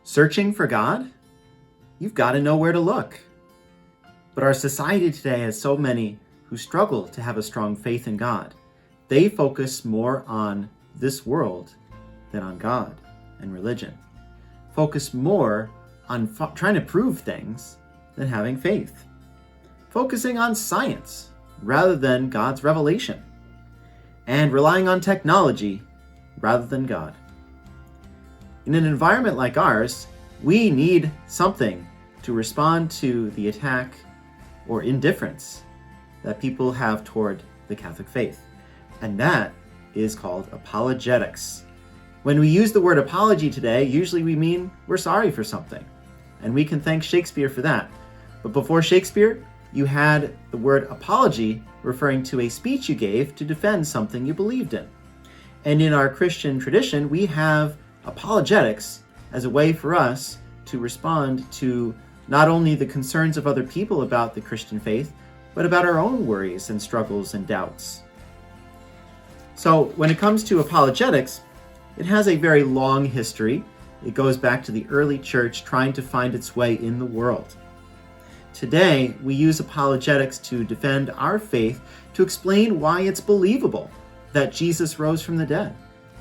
Searching for God? You've got to know where to look. But our society today has so many who struggle to have a strong faith in God. They focus more on this world than on God and religion. Focus more on trying to prove things than having faith. Focusing on science rather than God's revelation. And relying on technology rather than God. In an environment like ours, we need something to respond to the attack or indifference that people have toward the Catholic faith. And that is called apologetics. When we use the word apology today, usually we mean we're sorry for something. And we can thank Shakespeare for that. But before Shakespeare, you had the word apology referring to a speech you gave to defend something you believed in. And in our Christian tradition, we have apologetics as a way for us to respond to not only the concerns of other people about the Christian faith, but about our own worries and struggles and doubts. So when it comes to apologetics, it has a very long history. It goes back to the early church trying to find its way in the world. Today, we use apologetics to defend our faith, to explain why it's believable that Jesus rose from the dead,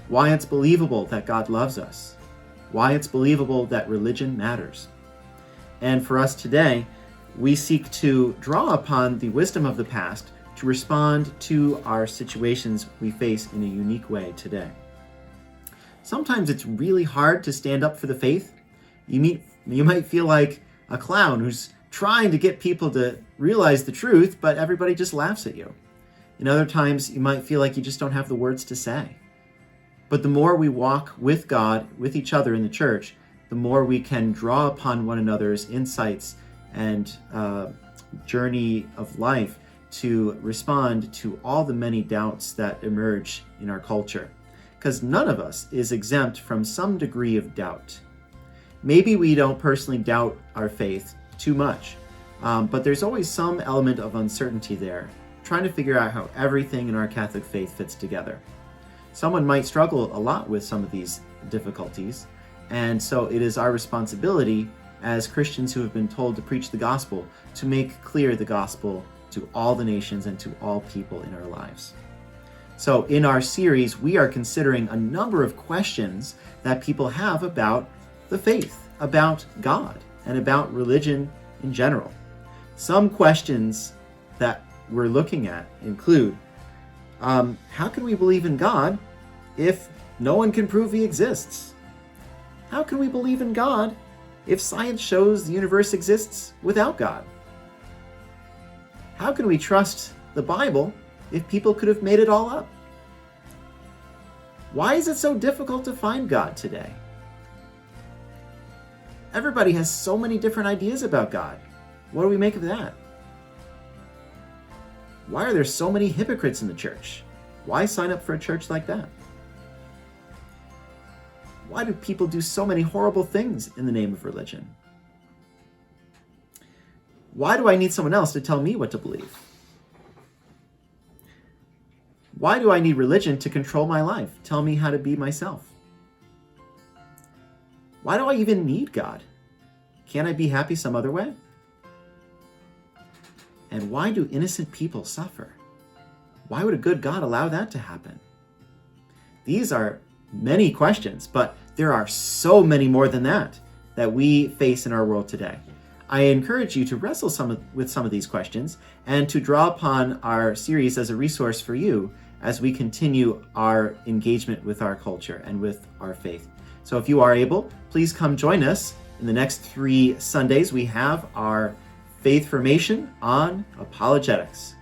why it's believable that God loves us, why it's believable that religion matters. And for us today, we seek to draw upon the wisdom of the past to respond to our situations we face in a unique way today. Sometimes it's really hard to stand up for the faith. You might feel like a clown who's trying to get people to realize the truth, but everybody just laughs at you. In other times, you might feel like you just don't have the words to say. But the more we walk with God, with each other in the church, the more we can draw upon one another's insights and journey of life to respond to all the many doubts that emerge in our culture. Because none of us is exempt from some degree of doubt. Maybe we don't personally doubt our faith too much, but there's always some element of uncertainty there, trying to figure out how everything in our Catholic faith fits together. Someone might struggle a lot with some of these difficulties, and so it is our responsibility as Christians who have been told to preach the gospel to make clear the gospel to all the nations and to all people in our lives. So in our series, we are considering a number of questions that people have about the faith, about God, and about religion in general. Some questions that we're looking at include, how can we believe in God if no one can prove he exists? How can we believe in God if science shows the universe exists without God? How can we trust the Bible if people could have made it all up? Why is it so difficult to find God today? Everybody has so many different ideas about God. What do we make of that? Why are there so many hypocrites in the church? Why sign up for a church like that? Why do people do so many horrible things in the name of religion? Why do I need someone else to tell me what to believe? Why do I need religion to control my life, tell me how to be myself? Why do I even need God? Can't I be happy some other way? And why do innocent people suffer? Why would a good God allow that to happen? These are many questions, but there are so many more than that we face in our world today. I encourage you to wrestle with some of these questions and to draw upon our series as a resource for you as we continue our engagement with our culture and with our faith. So if you are able, please come join us. In the next 3 Sundays, we have our Faith Formation on apologetics.